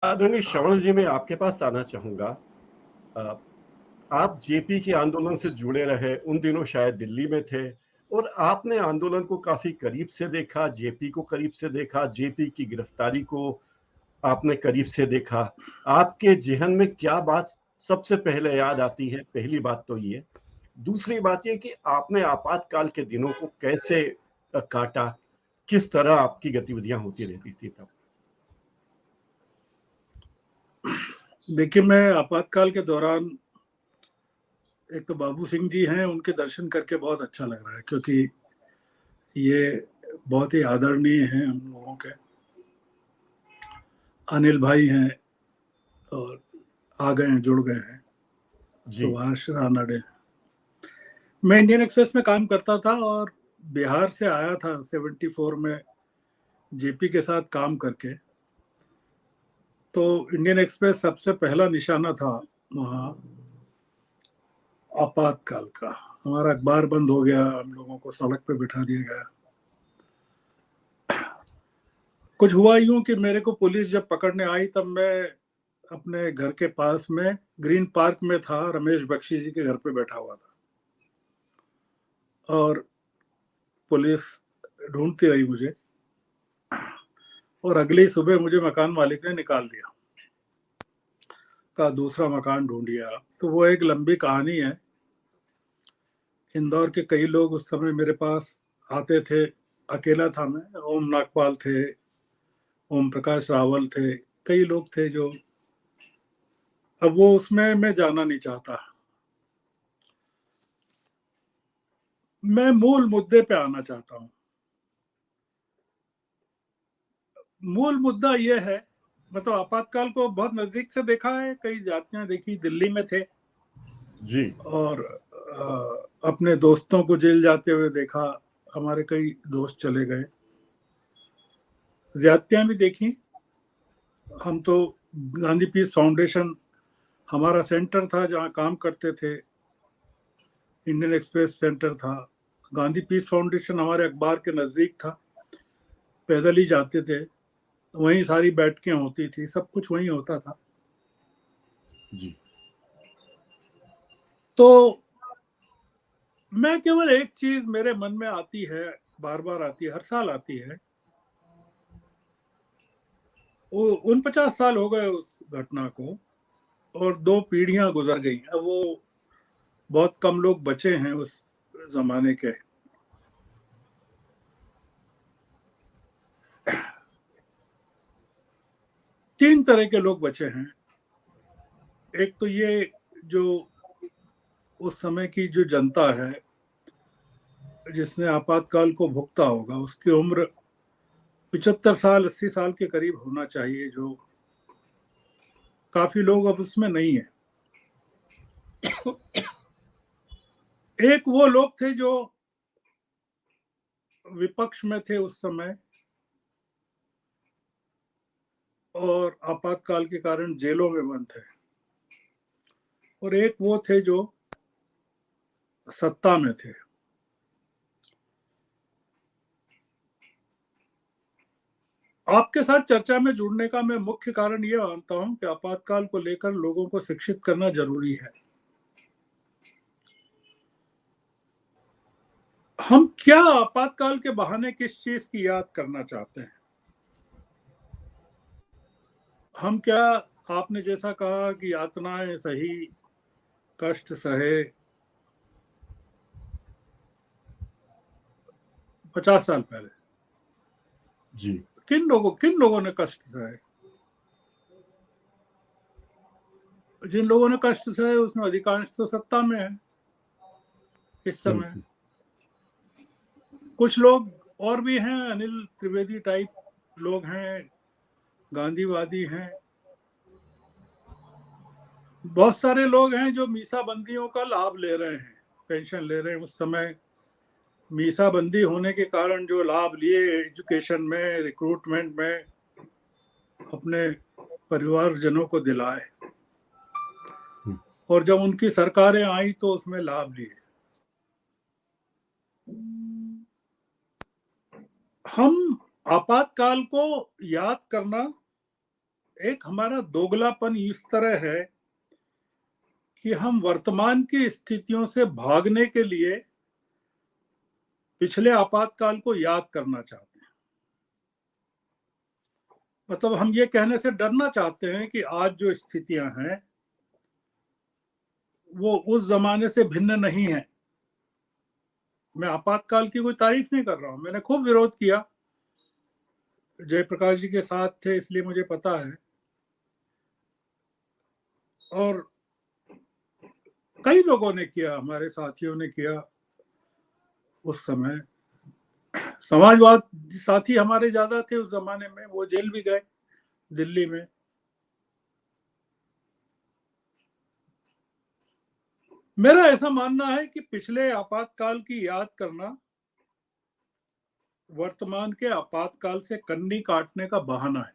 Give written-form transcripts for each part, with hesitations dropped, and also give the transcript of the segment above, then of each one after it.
आदरणीय श्रवण जी, मैं आपके पास आना चाहूंगा। अ, आप जेपी के आंदोलन से जुड़े रहे, उन दिनों शायद दिल्ली में थे और आपने आंदोलन को काफी करीब से देखा, जेपी को करीब से देखा, जेपी की गिरफ्तारी को आपने करीब से देखा। आपके जहन में क्या बात सबसे पहले याद आती है? पहली बात तो ये। दूसरी बात ये कि आपने आपातकाल के दिनों को कैसे काटा, किस तरह आपकी गतिविधियां होती रहती थी तब? देखिए, मैं आपातकाल के दौरान, एक तो बाबू सिंह जी हैं, उनके दर्शन करके बहुत अच्छा लग रहा है, क्योंकि ये बहुत ही आदरणीय हैं हम लोगों के। अनिल भाई हैं और आ गए हैं, जुड़ गए हैं। जी। सुभाष रानडे। मैं इंडियन एक्सप्रेस में काम करता था और बिहार से आया था 74 में जेपी के साथ काम करके। तो इंडियन एक्सप्रेस सबसे पहला निशाना था वहाँ आपातकाल का। हमारा अखबार बंद हो गया, हम लोगों को सड़क पे बिठा दिया गया। कुछ हुआ यूं कि मेरे को पुलिस जब पकड़ने आई, तब मैं अपने घर के पास में ग्रीन पार्क में था, रमेश बख्शी जी के घर पे बैठा हुआ था और पुलिस ढूंढती रही मुझे, और अगली सुबह मुझे मकान मालिक ने निकाल दिया, का दूसरा मकान ढूंढिए आप। तो वो एक लंबी कहानी है। इंदौर के कई लोग उस समय मेरे पास आते थे। अकेला था मैं, ओम नागपाल थे, ओम प्रकाश रावल थे, कई लोग थे जो, अब वो उसमें मैं जाना नहीं चाहता। मैं मूल मुद्दे पे आना चाहता हूँ। मूल मुद्दा यह है, मतलब आपातकाल को बहुत नजदीक से देखा है, कई जातियां देखी, दिल्ली में थे जी। और अपने दोस्तों को जेल जाते हुए देखा। हमारे कई दोस्त चले गए, ज्यादतियां भी देखी। हम तो गांधी पीस फाउंडेशन हमारा सेंटर था जहाँ काम करते थे, इंडियन एक्सप्रेस सेंटर था। गांधी पीस फाउंडेशन हमारे अखबार के नजदीक था, पैदल ही जाते थे, वहीं सारी बैठकें होती थी, सब कुछ वहीं होता था। जी। तो मैं केवल एक चीज मेरे मन में आती है, बार बार आती है, हर साल आती है। वो 49 साल हो गए उस घटना को और 2 पीढ़ियां गुजर गई। अब वो बहुत कम लोग बचे हैं उस जमाने के। तीन तरह के लोग बचे हैं। एक तो ये जो उस समय की जो जनता है, जिसने आपातकाल को भुगता होगा, उसकी उम्र 75 साल 80 साल के करीब होना चाहिए, जो काफी लोग अब उसमें नहीं है। एक वो लोग थे जो विपक्ष में थे उस समय और आपातकाल के कारण जेलों में बंद थे, और एक वो थे जो सत्ता में थे। आपके साथ चर्चा में जुड़ने का मैं मुख्य कारण ये मानता हूं कि आपातकाल को लेकर लोगों को शिक्षित करना जरूरी है। हम क्या आपातकाल के बहाने किस चीज की याद करना चाहते हैं? हम क्या, आपने जैसा कहा कि यातनाएं सही, कष्ट सहे, 50 साल पहले जी। किन लोगों ने कष्ट सहे? जिन लोगों ने कष्ट सहे उसमें अधिकांश तो सत्ता में है इस समय। कुछ लोग और भी हैं, अनिल त्रिवेदी टाइप लोग हैं, गांधीवादी हैं। बहुत सारे लोग हैं जो मीसाबंदियों का लाभ ले रहे हैं, पेंशन ले रहे हैं। उस समय मीसाबंदी होने के कारण जो लाभ लिए एजुकेशन में, रिक्रूटमेंट में, अपने परिवारजनों को दिलाए, और जब उनकी सरकारें आई तो उसमें लाभ लिए। हम आपातकाल को याद करना एक हमारा दोगलापन इस तरह है कि हम वर्तमान की स्थितियों से भागने के लिए पिछले आपातकाल को याद करना चाहते हैं। मतलब हम ये कहने से डरना चाहते हैं कि आज जो स्थितियां हैं वो उस जमाने से भिन्न नहीं है। मैं आपातकाल की कोई तारीफ नहीं कर रहा हूं, मैंने खूब विरोध किया, जयप्रकाश जी के साथ थे इसलिए मुझे पता है, और कई लोगों ने किया, हमारे साथियों ने किया उस समय। समाजवाद साथी हमारे ज्यादा थे उस जमाने में, वो जेल भी गए दिल्ली में। मेरा ऐसा मानना है कि पिछले आपातकाल की याद करना वर्तमान के आपातकाल से कन्नी काटने का बहाना है।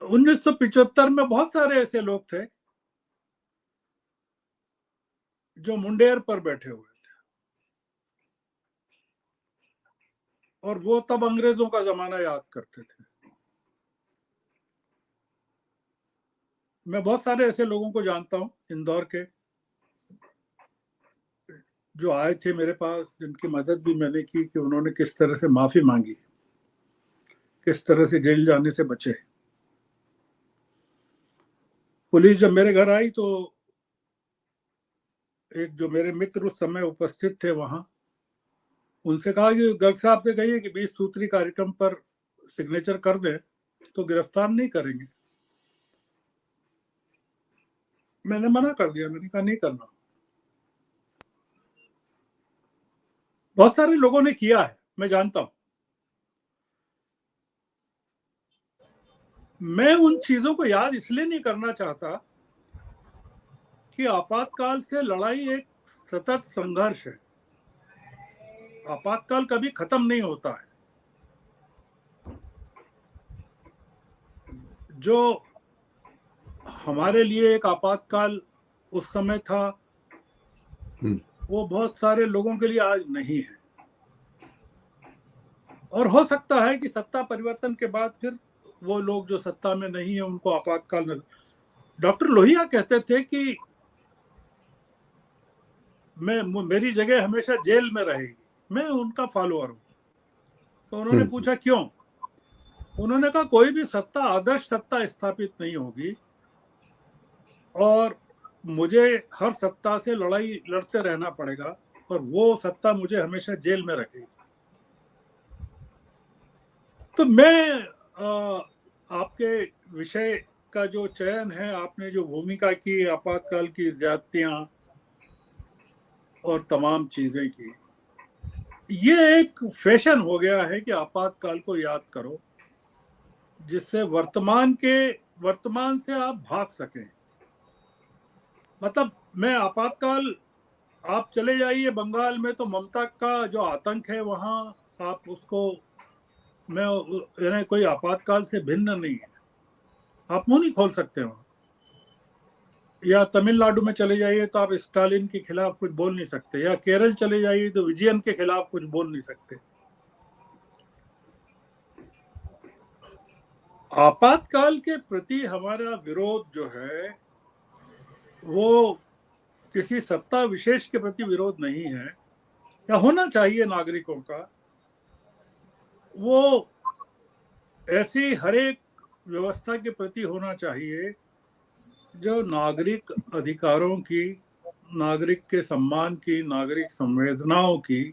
तो 1975 में बहुत सारे ऐसे लोग थे जो मुंडेर पर बैठे हुए थे, और वो तब अंग्रेजों का जमाना याद करते थे। मैं बहुत सारे ऐसे लोगों को जानता हूं इंदौर के, जो आए थे मेरे पास, जिनकी मदद भी मैंने की कि उन्होंने किस तरह से माफी मांगी, किस तरह से जेल जाने से बचे। पुलिस जब मेरे घर आई तो एक जो मेरे मित्र उस समय उपस्थित थे वहां, उनसे कहा कि गर्ग साहब से कहिए कि 20 सूत्री कार्यक्रम पर सिग्नेचर कर दें तो गिरफ्तार नहीं करेंगे। मैंने मना कर दिया, मैंने कहा नहीं करना। बहुत सारे लोगों ने किया है, मैं जानता हूं। मैं उन चीजों को याद इसलिए नहीं करना चाहता कि आपातकाल से लड़ाई एक सतत संघर्ष है। आपातकाल कभी खत्म नहीं होता है। जो हमारे लिए एक आपातकाल उस समय था, वो बहुत सारे लोगों के लिए आज नहीं है। और हो सकता है कि सत्ता परिवर्तन के बाद फिर वो लोग जो सत्ता में नहीं है उनको आपातकाल में। डॉक्टर लोहिया कहते थे कि मेरी जगह हमेशा जेल में रहेगी। मैं उनका फॉलोअर हूं। तो उन्होंने पूछा क्यों? उन्होंने कहा कोई भी सत्ता आदर्श सत्ता स्थापित नहीं होगी, और मुझे हर सत्ता से लड़ाई लड़ते रहना पड़ेगा, और वो सत्ता मुझे हमेशा जेल में रखेगी। तो मैं आपके विषय का जो चयन है, आपने जो भूमिका की आपातकाल की ज्यादतियां और तमाम चीजें की, ये एक फैशन हो गया है कि आपातकाल को याद करो, जिससे वर्तमान से आप भाग सकें। मतलब मैं आपातकाल, आप चले जाइए बंगाल में तो ममता का जो आतंक है वहां, आप उसको, मैं कोई आपातकाल से भिन्न नहीं है, आप मुंह नहीं खोल सकते वहां। या तमिलनाडु में चले जाइए तो आप स्टालिन के खिलाफ कुछ बोल नहीं सकते, या केरल चले जाइए तो विजयन के खिलाफ कुछ बोल नहीं सकते। आपातकाल के प्रति हमारा विरोध जो है वो किसी सत्ता विशेष के प्रति विरोध नहीं है, या होना चाहिए नागरिकों का। वो ऐसी हर एक व्यवस्था के प्रति होना चाहिए जो नागरिक अधिकारों की, नागरिक के सम्मान की, नागरिक संवेदनाओं की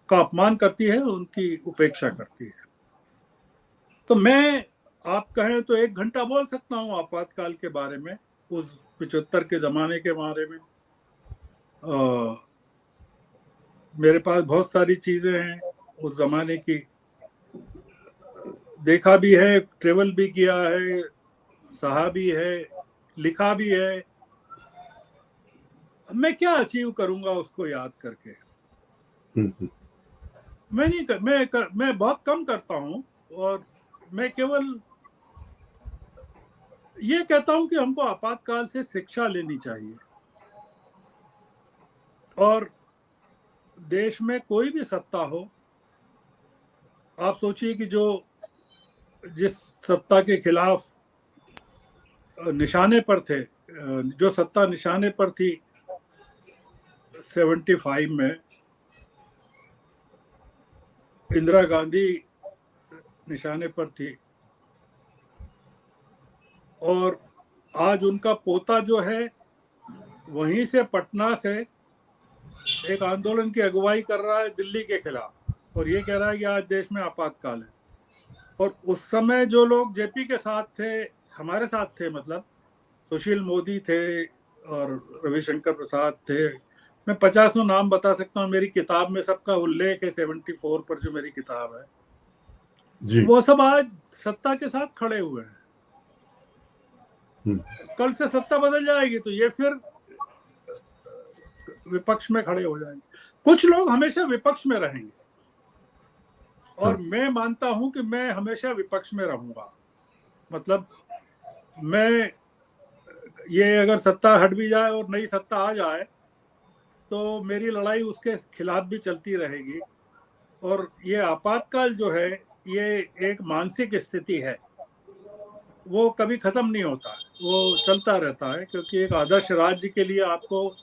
का अपमान करती है, उनकी उपेक्षा करती है। तो मैं, आप कहें तो 1 घंटा बोल सकता हूँ आपातकाल के बारे में, उस 75 के जमाने के बारे में। मेरे पास बहुत सारी चीजें हैं उस जमाने की, देखा भी है, ट्रेवल भी किया है, सहा भी है, लिखा भी है। मैं क्या अचीव करूंगा उसको याद करके? मैं नहीं कर, मैं बहुत कम करता हूं, और मैं केवल ये कहता हूं कि हमको आपातकाल से शिक्षा लेनी चाहिए, और देश में कोई भी सत्ता हो, आप सोचिए कि जो जिस सत्ता के खिलाफ निशाने पर थे, जो सत्ता निशाने पर थी 75 में, इंदिरा गांधी निशाने पर थी, और आज उनका पोता जो है वहीं से पटना से एक आंदोलन की अगुवाई कर रहा है दिल्ली के खिलाफ, और ये कह रहा है कि आज देश में आपातकाल है। और उस समय जो लोग जेपी के साथ थे, हमारे साथ थे, मतलब सुशील मोदी थे और रविशंकर प्रसाद थे, मैं 50 नाम बता सकता हूँ, मेरी किताब में सबका उल्लेख है 74 पर जो मेरी किताब है जी। वो सब आज सत्ता के साथ खड़े हुए हैं। कल से सत्ता बदल जाएगी तो ये फिर विपक्ष में खड़े हो जाएंगे। कुछ लोग हमेशा विपक्ष में रहेंगे और मैं मानता हूं कि मैं हमेशा विपक्ष में रहूंगा। मतलब मैं, ये अगर सत्ता हट भी जाए और नई सत्ता आ जाए तो मेरी लड़ाई उसके खिलाफ भी चलती रहेगी। और ये आपातकाल जो है ये एक मानसिक स्थिति है, वो कभी खत्म नहीं होता, वो चलता रहता है, क्योंकि एक आदर्श राज्य के लिए आपको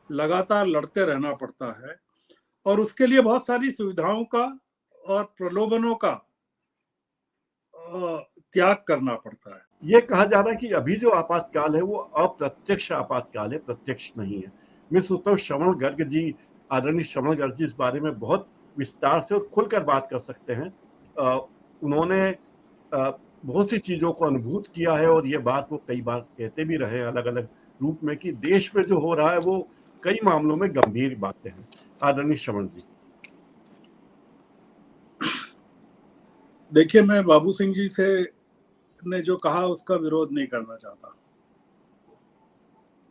लगातार लड़ते रहना पड़ता है और उसके लिए बहुत सारी सुविधाओं का और प्रलोभनों का त्याग करना पड़ता है। ये कहा जा रहा है कि अभी जो आपातकाल है वो अप्रत्यक्ष आपातकाल है, प्रत्यक्ष नहीं है। मैं सोचता हूँ श्रवण गर्ग जी, आदरणीय श्रवण गर्ग जी इस बारे में बहुत विस्तार से और खुलकर बात कर सकते हैं। उन्होंने बहुत सी चीजों को अनुभूत किया है और ये बात वो कई बार कहते भी रहे अलग अलग रूप में कि देश में जो हो रहा है वो कई मामलों में गंभीर बातें हैं। आदरणीय श्रवण जी। देखिए, मैं बाबू सिंह जी से ने जो कहा उसका विरोध नहीं करना चाहता।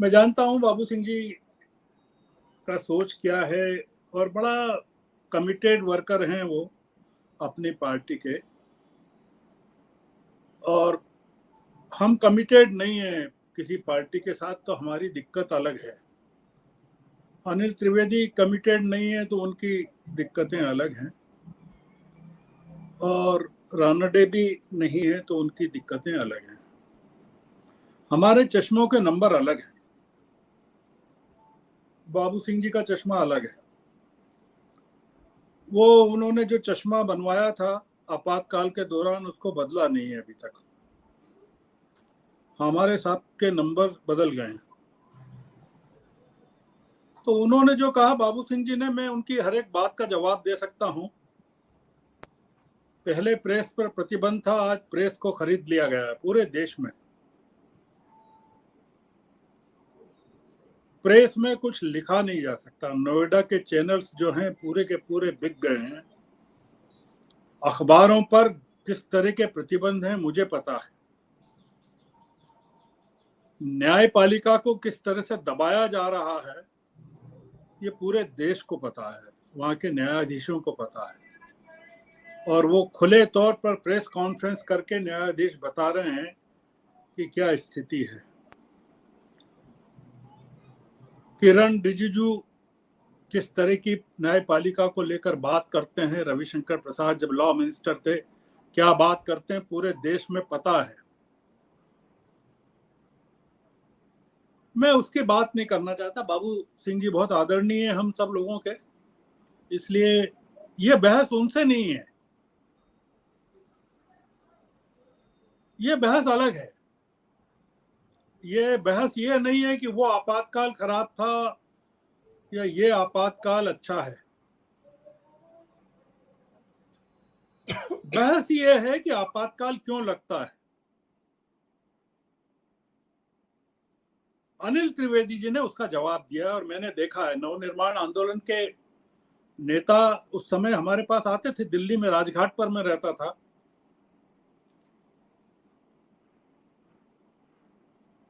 मैं जानता हूं बाबू सिंह जी का सोच क्या है और बड़ा कमिटेड वर्कर हैं वो अपनी पार्टी के, और हम कमिटेड नहीं है किसी पार्टी के साथ तो हमारी दिक्कत अलग है। अनिल त्रिवेदी कमिटेड नहीं है तो उनकी दिक्कतें अलग हैं, और राणा डेभी नहीं है तो उनकी दिक्कतें अलग हैं। हमारे चश्मों के नंबर अलग हैं। बाबू सिंह जी का चश्मा अलग है। वो उन्होंने जो चश्मा बनवाया था आपातकाल के दौरान उसको बदला नहीं है अभी तक। हमारे साथ के नंबर बदल गए हैं। तो उन्होंने जो कहा बाबू सिंह जी ने, मैं उनकी हर एक बात का जवाब दे सकता हूं। पहले प्रेस पर प्रतिबंध था, आज प्रेस को खरीद लिया गया है पूरे देश में। प्रेस में कुछ लिखा नहीं जा सकता। नोएडा के चैनल्स जो हैं पूरे के पूरे बिक गए हैं। अखबारों पर किस तरह के प्रतिबंध हैं मुझे पता है। न्यायपालिका को किस तरह से दबाया जा रहा है ये पूरे देश को पता है, वहां के न्यायाधीशों को पता है, और वो खुले तौर पर प्रेस कॉन्फ्रेंस करके न्यायाधीश बता रहे हैं कि क्या स्थिति है। किरण रिजिजू किस तरह की न्यायपालिका को लेकर बात करते हैं, रविशंकर प्रसाद जब लॉ मिनिस्टर थे क्या बात करते हैं पूरे देश में पता है। मैं उसकी बात नहीं करना चाहता। बाबू सिंह जी बहुत आदरणीय है हम सब लोगों के, इसलिए ये बहस उनसे नहीं है, ये बहस अलग है। ये बहस ये नहीं है कि वो आपातकाल खराब था या ये आपातकाल अच्छा है। बहस ये है कि आपातकाल क्यों लगता है। अनिल त्रिवेदी जी ने उसका जवाब दिया और मैंने देखा है। नवनिर्माण आंदोलन के नेता उस समय हमारे पास आते थे दिल्ली में, राजघाट पर मैं रहता था।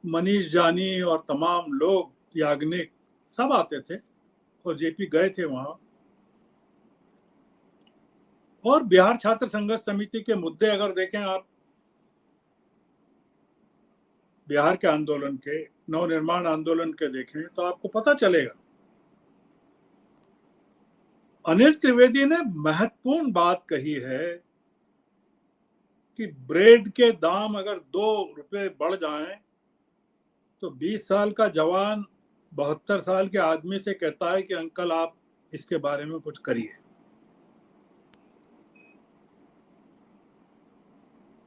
मनीष जानी और तमाम लोग, याग्निक, सब आते थे और जेपी गए थे वहां। और बिहार छात्र संघर्ष समिति के मुद्दे अगर देखें आप, बिहार के आंदोलन के, नवनिर्माण आंदोलन के देखें तो आपको पता चलेगा अनिल त्रिवेदी ने महत्वपूर्ण बात कही है कि ब्रेड के दाम अगर 2 रुपए बढ़ जाएं तो 20 साल का जवान 72 साल के आदमी से कहता है कि अंकल आप इसके बारे में कुछ करिए।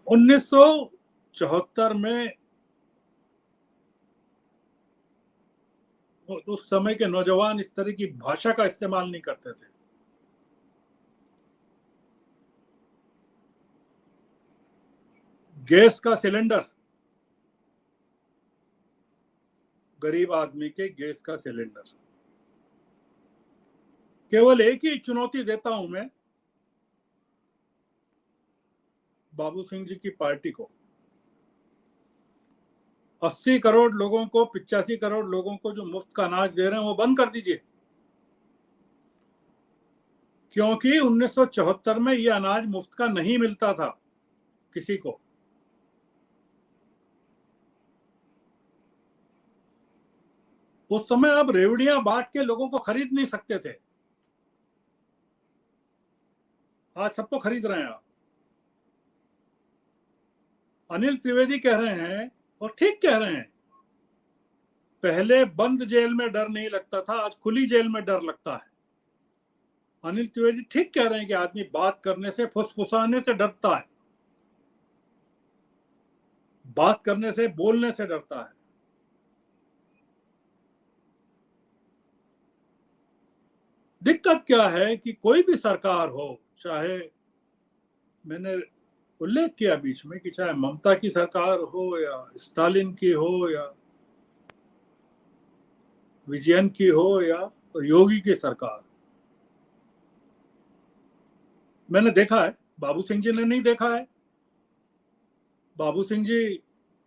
1974 में उस समय के नौजवान इस तरह की भाषा का इस्तेमाल नहीं करते थे। गैस का सिलेंडर, गरीब आदमी के गैस का सिलेंडर, केवल एक ही चुनौती देता हूं मैं बाबू सिंह जी की पार्टी को। 80 करोड़ लोगों को, 85 करोड़ लोगों को जो मुफ्त का अनाज दे रहे हैं वो बंद कर दीजिए, क्योंकि 1974 में ये अनाज मुफ्त का नहीं मिलता था किसी को। उस समय आप रेवड़ियां बांट के लोगों को खरीद नहीं सकते थे, आज सबको खरीद रहे हैं आप। अनिल त्रिवेदी कह रहे हैं, और ठीक कह रहे हैं, पहले बंद जेल में डर नहीं लगता था, आज खुली जेल में डर लगता है। अनिल त्रिवेदी ठीक कह रहे हैं कि आदमी बात करने से, फुसफुसाने से डरता है, बात करने से, बोलने से डरता है। दिक्कत क्या है कि कोई भी सरकार हो, चाहे मैंने उल्लेख किया बीच में कि चाहे ममता की सरकार हो या स्टालिन की हो या विजयन की हो या योगी की सरकार, मैंने देखा है, बाबू सिंह जी ने नहीं देखा है। बाबू सिंह जी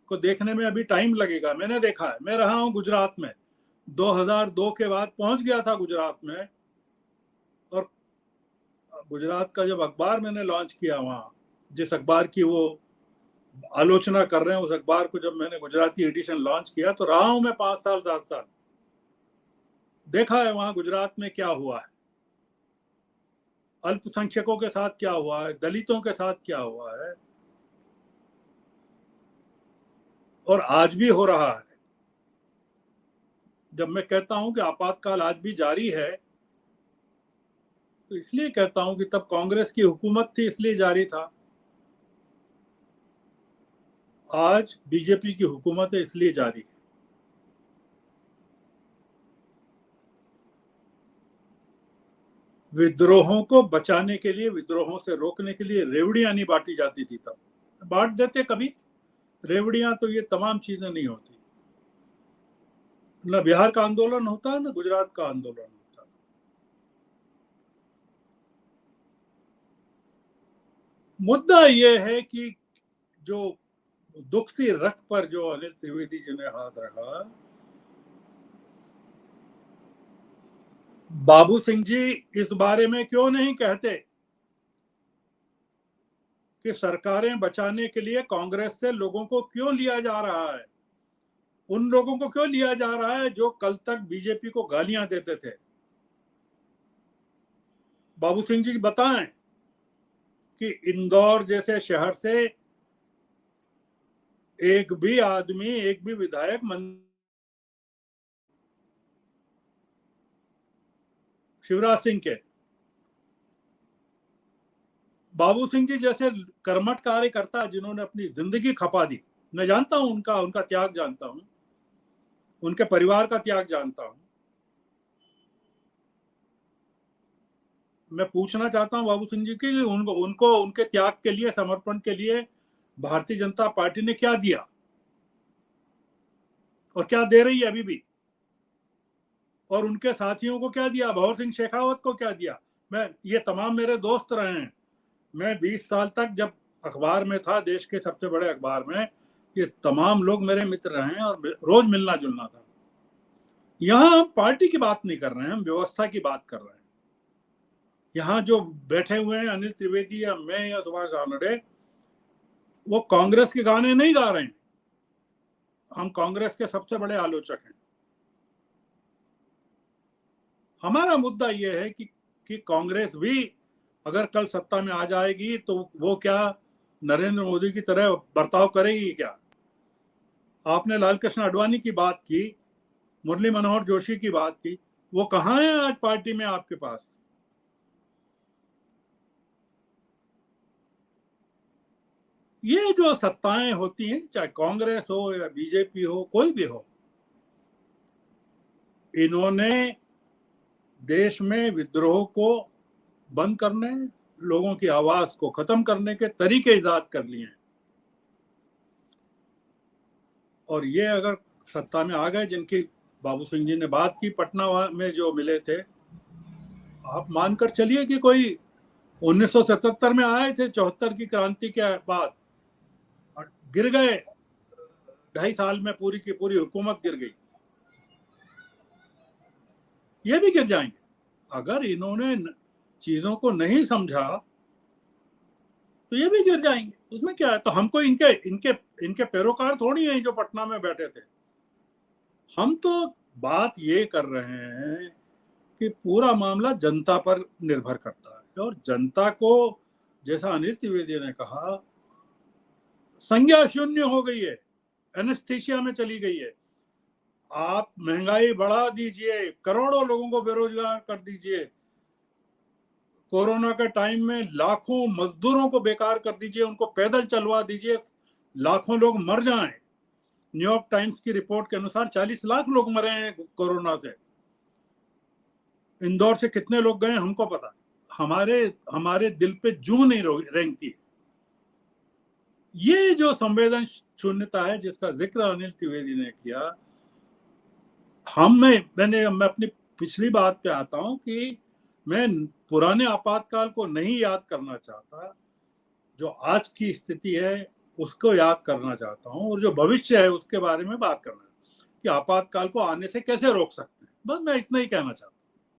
को देखने में अभी टाइम लगेगा। मैंने देखा है, मैं रहा हूं गुजरात में, 2002 के बाद पहुंच गया था गुजरात में, और गुजरात का जब अखबार मैंने लॉन्च किया, वहां जिस अखबार की वो आलोचना कर रहे हैं, उस अखबार को जब मैंने गुजराती एडिशन लॉन्च किया तो रहा हूं मैं 5 साल 7 साल, देखा है वहां गुजरात में क्या हुआ है, अल्पसंख्यकों के साथ क्या हुआ है, दलितों के साथ क्या हुआ है, और आज भी हो रहा है। जब मैं कहता हूं कि आपातकाल आज भी जारी है, तो इसलिए कहता हूं कि तब कांग्रेस की हुकूमत थी इसलिए जारी था, आज बीजेपी की हुकूमत है इसलिए जारी है। विद्रोहों को बचाने के लिए, विद्रोहों से रोकने के लिए रेवड़ियां नहीं बांटी जाती थी, तब बांट देते कभी रेवड़ियां, तो ये तमाम चीजें नहीं होती। न बिहार का आंदोलन होता, न गुजरात का आंदोलन होता। मुद्दा यह है कि जो दुखती रथ पर जो अनिल त्रिवेदी जी ने हाथ रखा, बाबू सिंह जी इस बारे में क्यों नहीं कहते कि सरकारें बचाने के लिए कांग्रेस से लोगों को क्यों लिया जा रहा है, उन लोगों को क्यों लिया जा रहा है जो कल तक बीजेपी को गालियां देते थे। बाबू सिंह जी बताएं कि इंदौर जैसे शहर से एक भी आदमी, एक भी विधायक शिवराज सिंह के, बाबू सिंह जी जैसे कर्मठ कार्यकर्ता जिन्होंने अपनी जिंदगी खपा दी, मैं जानता हूं उनका त्याग जानता हूं, उनके परिवार का त्याग जानता हूं। मैं पूछना चाहता हूं बाबू सिंह जी की उनको उनके त्याग के लिए, समर्पण के लिए भारतीय जनता पार्टी ने क्या दिया और क्या दे रही है अभी भी, और उनके साथियों को क्या दिया, भवर सिंह शेखावत को क्या दिया। ये तमाम मेरे दोस्त रहे हैं। मैं 20 साल तक जब अखबार में था, देश के सबसे बड़े अखबार में, ये तमाम लोग मेरे मित्र रहे हैं और रोज मिलना जुलना था। यहां हम पार्टी की बात नहीं कर रहे हैं, हम व्यवस्था की बात कर रहे हैं। यहां जो बैठे हुए हैं अनिल त्रिवेदी या मैं या सुभाष रानडे, वो कांग्रेस के गाने नहीं गा रहे हैं। हम कांग्रेस के सबसे बड़े आलोचक हैं। हमारा मुद्दा यह है कि कि कांग्रेस भी अगर कल सत्ता में आ जाएगी तो वो क्या नरेंद्र मोदी की तरह बर्ताव करेगी क्या? आपने लाल कृष्ण आडवाणी की बात की, मुरली मनोहर जोशी की बात की, वो कहाँ है आज पार्टी में आपके पास? ये जो सत्ताएं होती हैं, चाहे कांग्रेस हो या बीजेपी हो, कोई भी हो, इन्होंने देश में विद्रोह को बंद करने, लोगों की आवाज को खत्म करने के तरीके इजाद कर लिए हैं। और ये अगर सत्ता में आ गए, जिनकी बाबू सिंह जी ने बात की, पटना में जो मिले थे, आप मानकर चलिए कि कोई 1977 में आए थे 74 की क्रांति के बाद और गिर गए, 2.5 साल में पूरी की पूरी हुकूमत गिर गई। ये भी गिर जाएंगे अगर इन्होंने चीजों को नहीं समझा, तो ये भी गिर जाएंगे। उसमें क्या है? तो हमको इनके इनके इनके पैरोकार थोड़ी हैं जो पटना में बैठे थे। हम तो बात ये कर रहे हैं कि पूरा मामला जनता पर निर्भर करता है, और जनता को, जैसा अनिल त्रिवेदी ने कहा, संज्ञा शून्य हो गई है, एनेस्थीसिया में चली गई है। आप महंगाई बढ़ा दीजिए, करोड़ों लोगों को बेरोजगार कर दीजिए, कोरोना के टाइम में लाखों मजदूरों को बेकार कर दीजिए, उनको पैदल चलवा दीजिए, लाखों लोग मर जाएं। न्यूयॉर्क टाइम्स की रिपोर्ट के अनुसार 40 लाख लोग मरे हैं कोरोना से। इंदौर से कितने लोग गए हमको पता। हमारे दिल पे जूं नहीं रेंगती। ये जो संवेदन शून्यता है जिसका जिक्र अनिल त्रिवेदी ने किया, मैं अपनी पिछली बात पे आता हूं कि मैं पुराने आपातकाल को नहीं याद करना चाहता, जो आज की स्थिति है उसको याद करना चाहता हूं, और जो भविष्य है उसके बारे में बात करना है कि आपातकाल को आने से कैसे रोक सकते हैं। बस मैं इतना ही कहना चाहता हूं।